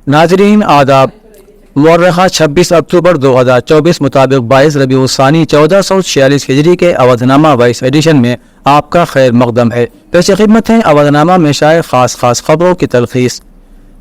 नाजरीन आदाब। मुअर्रखा 26 अक्टूबर 2024 मुताबिक 22 रबीउल उस्सानी 1446 हिजरी के अवधनामा वाइस एडिशन में आपका खैर मकदम है। पेश खिदमत है अवधनामा में शाये खास खबरों की तलखीस।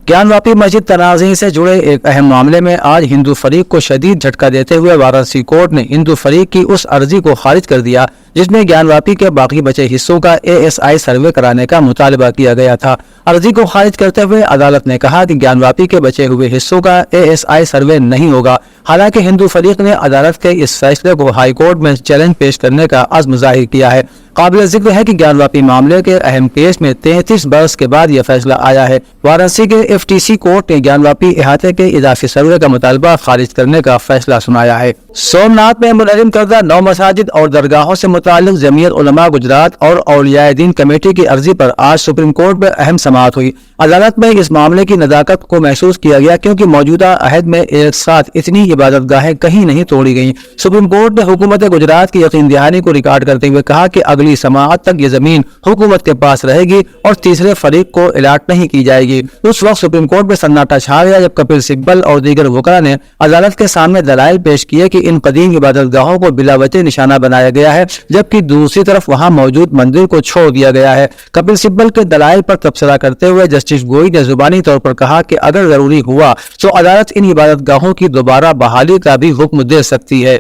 ज्ञानवापी मस्जिद तनाज़ी से जुड़े एक अहम मामले में आज हिंदू फरीक को शदीद झटका देते हुए वाराणसी कोर्ट ने हिंदू फरीक की उस अर्जी को खारिज कर दिया जिसमें ज्ञानवापी के बाकी बचे हिस्सों का ASI सर्वे कराने का मुतालबा किया गया था। अर्जी को खारिज करते हुए अदालत ने कहा कि ज्ञानवापी के बचे हुए हिस्सों का ASI सर्वे नहीं होगा। हालांकि हिंदू फरीक ने अदालत के इस फैसले को हाई कोर्ट में चैलेंज पेश करने का अज़्म जाहिर किया है। काबिल जिक्र है कि ज्ञानवापी मामले के अहम केस में 33 बरस के बाद यह फैसला आया है। वाराणसी के FTC कोर्ट ने ज्ञानवापी इहाते के इजाफी सर्वे का मुतालबा खारिज करने का फैसला सुनाया है। सोमनाथ में मुनज़्ज़म करदा 9 मसाजिद और दरगाहों से मुताल्लिक़ जमीयत उलमा गुजरात और औलियाए दीन कमेटी की अर्जी पर आज सुप्रीम कोर्ट में अहम समाअत हुई। अदालत में इस मामले की नज़ाकत को महसूस किया गया क्योंकि मौजूदा अहद में एक साथ इतनी इबादतगाहें कहीं नहीं तोड़ी गईं। सुप्रीम कोर्ट ने हुकूमत गुजरात की यकीन दहानी को रिकॉर्ड करते हुए कहा कि अगली समाअत तक ये जमीन हुकूमत के पास रहेगी और तीसरे फरीक को अलाट नहीं की जाएगी। उस वक्त सुप्रीम कोर्ट में सन्नाटा छा गया जब कपिल सिब्बल और दीगर वकला ने अदालत के सामने दलाइल पेश किए कि इन कदीम इबादतगाहों को बिला वजह निशाना बनाया गया है, जबकि दूसरी तरफ वहां मौजूद मंदिर को छोड़ दिया गया है। कपिल सिब्बल के दलाइल पर तबसरा करते हुए जस्टिस गोई ने जुबानी तौर पर कहा कि अगर जरूरी हुआ तो अदालत इन इबादतगाहों की दोबारा बहाली का भी हुक्म दे सकती है।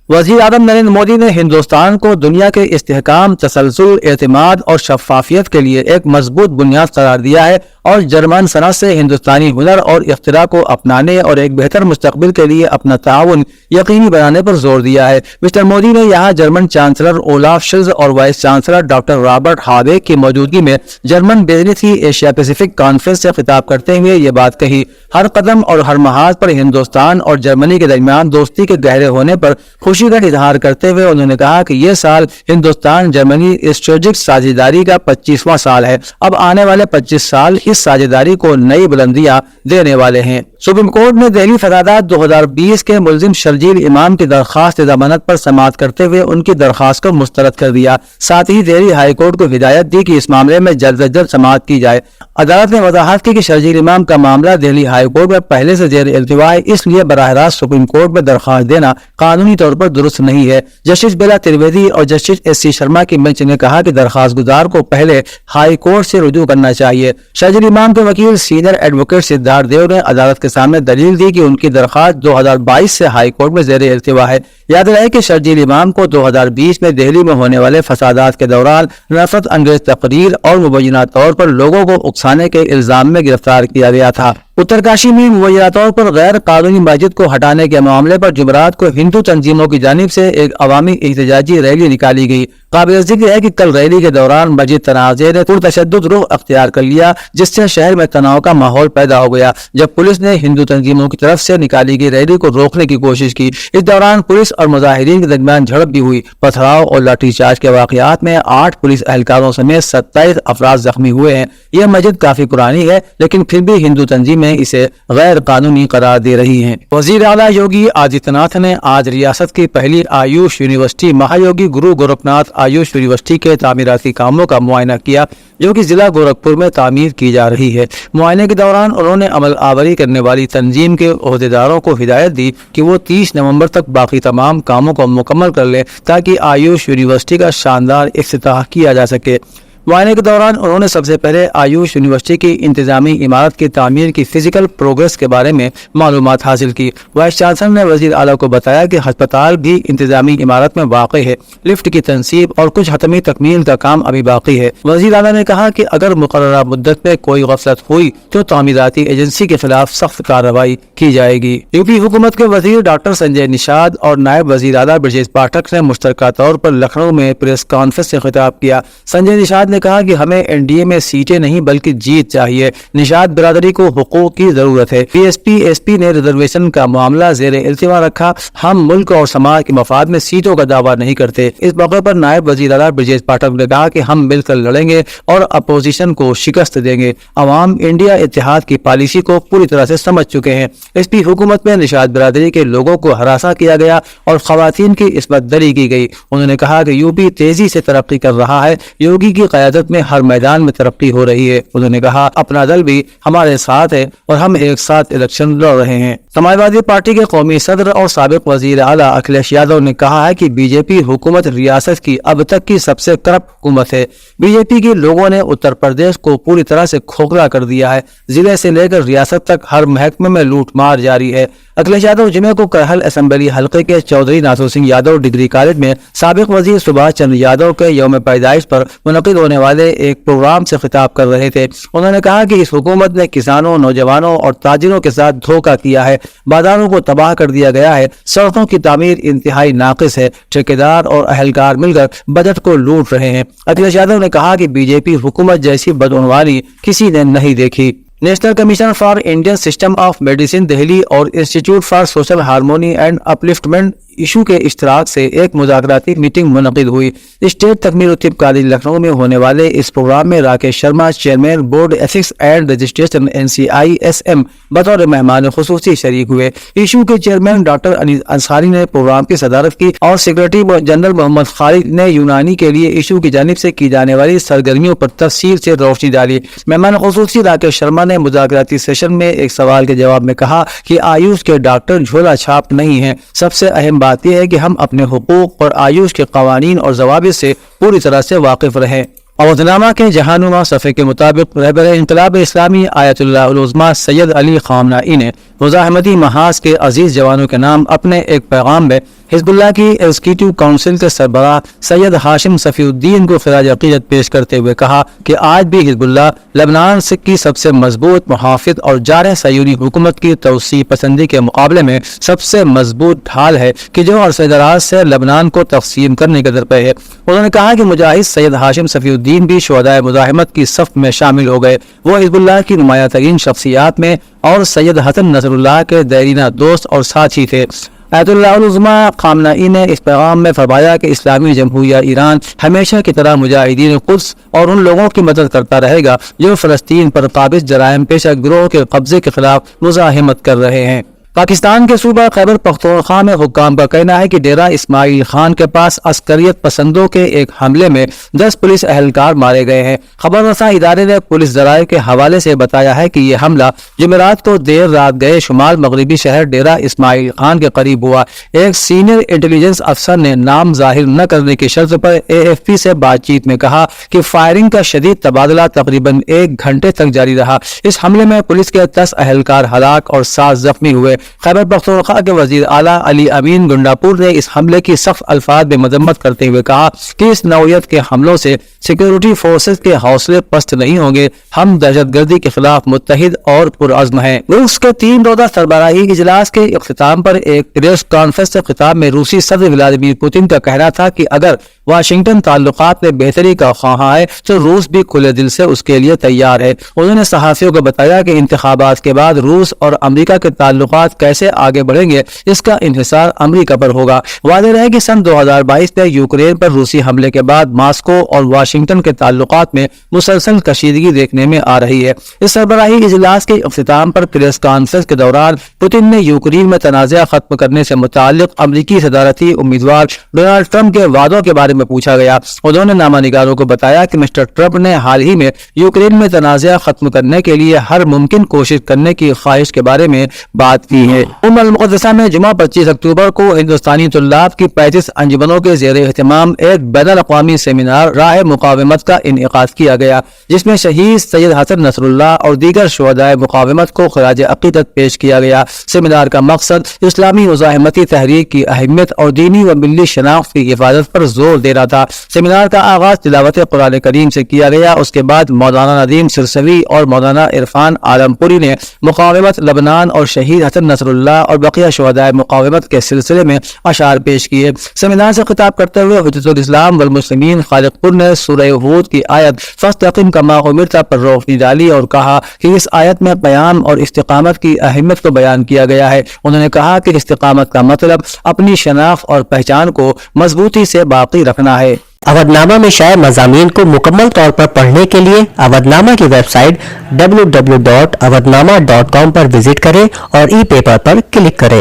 वज़ीर आज़म नरेंद्र मोदी ने हिंदुस्तान को दुनिया के इस्तेहकाम, तसलसल, एतमाद और शफ़ाफियत के लिए एक मजबूत बुनियाद करार दिया है और जर्मन सनत से हिंदुस्तानी हुनर और इख्तिरा को अपनाने और एक बेहतर मुस्तकबिल के लिए अपना ताउन यकीनी बनाने पर जोर दिया है। मिस्टर मोदी ने यहाँ जर्मन चांसलर ओलाफ शोल्ज़ और वाइस चांसलर डॉक्टर रॉबर्ट हाबेक की मौजूदगी में जर्मन बिजनेस की एशिया पैसिफिक कॉन्फ्रेंस से खिताब करते हुए ये बात कही। हर कदम और हर महाज पर हिंदुस्तान और जर्मनी के दरमियान दोस्ती के गहरे होने पर खुशी का इजहार करते हुए उन्होंने कहा कि यह साल हिंदुस्तान जर्मनी स्ट्रेटेजिक साझेदारी का 25वां साल है। अब आने वाले 25 साल इस साझेदारी को नई बुलंदियां देने वाले हैं। सुप्रीम कोर्ट ने दिल्ली फसादात 2020 के मुलजिम शर्जील इमाम की दरखास्त जमानत पर समाअत करते हुए उनकी दरखास्त को मुस्तरद कर दिया। साथ ही दिल्ली हाई कोर्ट को हिदायत दी कि इस मामले में जल्द से जल्द समाअत की जाए। अदालत ने वजाहत की कि शर्जील इमाम का मामला दिल्ली हाई कोर्ट में पहले से जेर इल्तिवा है, इसलिए बराह रास्त सुप्रीम कोर्ट में दरखास्त देना कानूनी तौर पर दुरुस्त नहीं है। जस्टिस बेला त्रिवेदी और जस्टिस SC शर्मा की बेंच ने कहा कि दरखास्त गुजार को पहले हाई कोर्ट से रुजू करना चाहिए। शर्जील इमाम के वकील सीनियर एडवोकेट सिद्धार्थ देव ने अदालत के सामने दलील दी कि उनकी दरखास्त 2022 से हाई कोर्ट में जेर इल्तिवा है। याद रहे कि शर्जील इमाम को 2020 में दिल्ली में होने वाले फसादात के दौरान नफरत अंगेज तकरीर और मुबैना तौर पर लोगों को उकसाने के इल्जाम में गिरफ्तार किया गया था। उत्तरकाशी में मुबैना तौर पर गैर कानूनी मस्जिद को हटाने के मामले पर जुमेरात को हिंदू तंजीमों की जानिब से एक अवामी एहतजाजी रैली निकाली गई। काबिल जिक्र है कि कल रैली के दौरान मस्जिद तनाज़े ने पुरतशद्दुद रुख अख्तियार कर लिया, जिससे शहर में तनाव का माहौल पैदा हो गया। जब पुलिस ने हिंदू तंजीमों की तरफ से निकाली गई रैली को रोकने की कोशिश की, इस दौरान पुलिस और मुजाहिरीन के दरमियान झड़प भी हुई। पथराव और लाठीचार्ज के वाक़यात में 8 पुलिस एहलकारों समेत 27 अफराद जख्मी हुए हैं। यह मस्जिद काफी पुरानी है, लेकिन फिर भी हिंदू तंजीमें इसे गैर कानूनी करार दे रही हैं। वज़ीर आला योगी आदित्यनाथ ने आज रियासत की पहली आयुष यूनिवर्सिटी महायोगी गुरु गोरखनाथ आयुष यूनिवर्सिटी के तामीराती कामों का मुआयना किया, जो कि जिला गोरखपुर में तामीर की जा रही है। मुआयने के दौरान उन्होंने अमल आवरी करने वाली तंजीम के ओहदेदारों को हिदायत दी कि वो 30 नवंबर तक बाकी तमाम कामों को मुकम्मल कर लें ताकि आयुष यूनिवर्सिटी का शानदार इफ्तिताह किया जा सके। मुआयने के दौरान उन्होंने सबसे पहले आयुष यूनिवर्सिटी की इंतजामी इमारत की तामीर की फिजिकल प्रोग्रेस के बारे में मालूमात हासिल की। वाइस चांसलर ने वजीर आला को बताया कि अस्पताल भी इंतजामी इमारत में वाक़ई है, लिफ्ट की तनसीब और कुछ हतमी तकमील का काम अभी बाकी है। वजीर आला ने कहा कि अगर मुकर्ररा मुद्दत में कोई गफलत हुई तो तामीराती एजेंसी के खिलाफ सख्त कार्रवाई की जाएगी। यूपी हुकूमत के वजीर डॉक्टर संजय निषाद और नायब वजीर आला ब्रजेश पाठक ने मुश्तरका तौर पर लखनऊ में प्रेस कॉन्फ्रेंस से खिताब किया। संजय निषाद ने कहा कि हमें एनडीए में सीटें नहीं बल्कि जीत चाहिए। निषाद बिरादरी को हुकूक की जरूरत है। बीएसपी एसपी ने रिजर्वेशन का मामला जेर इल्तिवा रखा। हम मुल्क और समाज के मफाद में सीटों का दावा नहीं करते। इस मौके पर नायब वजीर आला ब्रजेश पाठक ने कहा कि हम मिलकर लड़ेंगे और अपोजिशन को शिकस्त देंगे। अवाम इंडिया इत्तेहाद की पॉलिसी को पूरी तरह से समझ चुके हैं। एसपी हुकूमत में निषाद बिरादरी के लोगों को हरासा किया गया और खवातीन की इस्मत दरी की गई। उन्होंने कहा कि यूपी तेजी से तरक्की कर रहा है। योगी की قیادت میں ہر میدان میں ترقی ہو رہی ہے۔ انہوں نے کہا اپنا دل بھی ہمارے ساتھ ہے اور ہم ایک ساتھ الیکشن لڑ رہے ہیں۔ سماجوادی پارٹی کے قومی صدر اور سابق وزیر اعلیٰ اکھلیش یادو نے کہا ہے کہ بی جے پی حکومت ریاست کی اب تک کی سب سے کرپٹ حکومت ہے۔ بی جے پی کے لوگوں نے اتر پردیش کو پوری طرح سے کھوکھلا کر دیا ہے۔ ضلع سے لے کر ریاست تک ہر محکمے میں لوٹ مار جاری ہے۔ اکھلیش یادو جمعے کو کرہل اسمبلی حلقے کے چودھری ناتھو سنگھ یادو ڈگری کالج میں سابق وزیر سبھاش چندر یادو کے یوم پیدائش پر منعقد ہونے والے ایک پروگرام سے خطاب کر رہے تھے۔ انہوں نے کہا کہ اس حکومت نے کسانوں، نوجوانوں اور تاجروں کے ساتھ دھوکہ کیا ہے، بازاروں کو تباہ کر دیا گیا ہے، سڑکوں کی تعمیر انتہائی ناقص ہے، ٹھیکیدار اور اہلکار مل کر بجٹ کو لوٹ رہے ہیں۔ اکھلیش یادو نے کہا کہ بی جے پی حکومت جیسی بدعنوانی کسی نے نہیں دیکھی۔ National commission for Indian system of medicine Delhi اور institute for social harmony and upliftment ISHU کے اشتراک سے ایک مذاکراتی میٹنگ منعقد ہوئی۔ اسٹیٹ تکمیل الطب کالج لکھنؤ میں ہونے والے اس پروگرام میں Rakesh Sharma chairman board ethics and registration NCISM بطور مہمان خصوصی شریک ہوئے۔ ایشو کے چیئرمین ڈاکٹر انیس انصاری نے پروگرام کی صدارت کی اور سیکریٹری جنرل محمد خالد نے یونانی کے لیے ایشو کی جانب سے کی جانے والی سرگرمیوں پر تفصیل سے روشنی ڈالی۔ مہمان خصوصی راکیش شرما نے مذاکراتی سیشن میں ایک سوال کے جواب میں کہا کہ آیوش کے ڈاکٹر جھولا چھاپ نہیں ہیں۔ سب سے اہم بات یہ ہے کہ ہم اپنے حقوق اور آیوش کے قوانین اور ضوابط سے پوری طرح سے واقف رہیں۔ عہدنامہ کے جہانما صفحے کے مطابق رہبر انقلاب اسلامی آیت اللہ العظمیٰ سید علی خامنہئی نے مزاحمتی محاذ کے عزیز جوانوں کے نام اپنے ایک پیغام میں حزب اللہ کی ایگزیکٹو کونسل کے سربراہ سید ہاشم صفی الدین کو خراج عقیدت پیش کرتے ہوئے کہا کہ آج بھی حزب اللہ لبنان کی سب سے مضبوط محافظ اور جارح صہیونی حکومت کی توسیع پسندی کے مقابلے میں سب سے مضبوط ڈھال ہے کہ جو عرصہ دراز سے لبنان کو تقسیم کرنے کے درپے ہے۔ انہوں نے کہا کہ مجاہد سید ہاشم صفی الدین بھی شہدائے مزاحمت کی صف میں شامل ہو گئے۔ وہ حزب اللہ کی نمایاں ترین شخصیات میں اور سید حسن نصر اللہ کے دیرینہ دوست اور ساتھی تھے۔ آیت اللہ العظمیٰ خامنہئی نے اس پیغام میں فرمایا کہ اسلامی جمہوریہ ایران ہمیشہ کی طرح مجاہدین قدس اور ان لوگوں کی مدد کرتا رہے گا جو فلسطین پر قابض جرائم پیشہ گروہ کے قبضے کے خلاف مزاحمت کر رہے ہیں۔ پاکستان کے صوبہ خیبر پختونخوا میں حکام کا کہنا ہے کہ ڈیرہ اسماعیل خان کے پاس عسکریت پسندوں کے ایک حملے میں 10 پولیس اہلکار مارے گئے ہیں۔ خبر رساں ادارے نے پولیس ذرائع کے حوالے سے بتایا ہے کہ یہ حملہ جمعرات کو دیر رات گئے شمال مغربی شہر ڈیرہ اسماعیل خان کے قریب ہوا۔ ایک سینئر انٹیلیجنس افسر نے نام ظاہر نہ کرنے کی شرط پر AFP سے بات چیت میں کہا کہ فائرنگ کا شدید تبادلہ تقریباً 1 گھنٹے تک جاری رہا۔ اس حملے میں پولیس کے 10 اہلکار ہلاک اور 7 زخمی ہوئے۔ خیبر پختونخوا کے وزیر اعلیٰ علی امین گنڈاپور نے اس حملے کی سخت الفاظ میں مذمت کرتے ہوئے کہا کہ اس نوعیت کے حملوں سے سیکیورٹی فورسز کے حوصلے پست نہیں ہوں گے۔ ہم دہشت گردی کے خلاف متحد اور پرعزم ہیں۔ روس کے 3 روزہ سربراہی اجلاس کے اختتام پر ایک پریس کانفرنس سے خطاب میں روسی صدر ولادیمیر پوتن کا کہنا تھا کہ اگر واشنگٹن تعلقات میں بہتری کا خواہاں ہے تو روس بھی کھلے دل سے اس کے لیے تیار ہے۔ انہوں نے صحافیوں کو بتایا کہ انتخابات کے بعد روس اور امریکہ کے تعلقات کیسے آگے بڑھیں گے اس کا انحصار امریکہ پر ہوگا۔ واضح رہے کہ سن 2022 میں یوکرین پر روسی حملے کے بعد ماسکو اور واشنگٹن کے تعلقات میں مسلسل کشیدگی دیکھنے میں آ رہی ہے۔ اس سربراہی اجلاس کے اختتام پر پریس کانفرنس کے دوران پوتن نے یوکرین میں تنازع ختم کرنے سے متعلق امریکی صدارتی امیدوار ڈونلڈ ٹرمپ کے وعدوں کے بارے میں پوچھا گیا۔ انہوں نے نامہ نگاروں کو بتایا کہ مسٹر ٹرمپ نے حال ہی میں یوکرین میں تنازع ختم کرنے کے لیے ہر ممکن کوشش کرنے کی خواہش کے بارے میں بات کی ہے۔ المقدسہ میں جمعہ 25 اکتوبر کو ہندوستانی طلاب کی 35 انجمنوں کے زیر اہتمام ایک بین الاقوامی سیمینار راہ مقاومت کا انعقاد کیا گیا، جس میں شہید سید حسن نصر اللہ اور دیگر شہدائے مقاومت کو خراج عقیدت پیش کیا گیا۔ سیمینار کا مقصد اسلامی مزاحمتی تحریک کی اہمیت اور دینی و ملی شناخت کی حفاظت پر زور دینا تھا۔ سیمینار کا آغاز تلاوت قرآن کریم سے کیا گیا۔ اس کے بعد مولانا ندیم سرسوی اور مولانا عرفان عالمپوری نے مقاومت لبنان اور شہید حسن نصر اللہ اور بقیہ شہدائے مقاومت کے سلسلے میں اشعار پیش کیے۔ سیمینار سے خطاب کرتے ہوئے حجت الاسلام والمسلمین خالق پور نے سورہ ہود کی آیت فاستقم کما امرت پر روشنی ڈالی اور کہا کہ اس آیت میں قیام اور استقامت کی اہمیت کو بیان کیا گیا ہے۔ انہوں نے کہا کہ استقامت کا مطلب اپنی شناخت اور پہچان کو مضبوطی سے باقی رکھنا ہے۔ اودھ نامہ میں شائع مضامین کو مکمل طور پر پڑھنے کے لیے اودھ نامہ کی ویب سائٹ www.awadhnama.com پر وزٹ کریں اور ای پیپر پر کلک کریں۔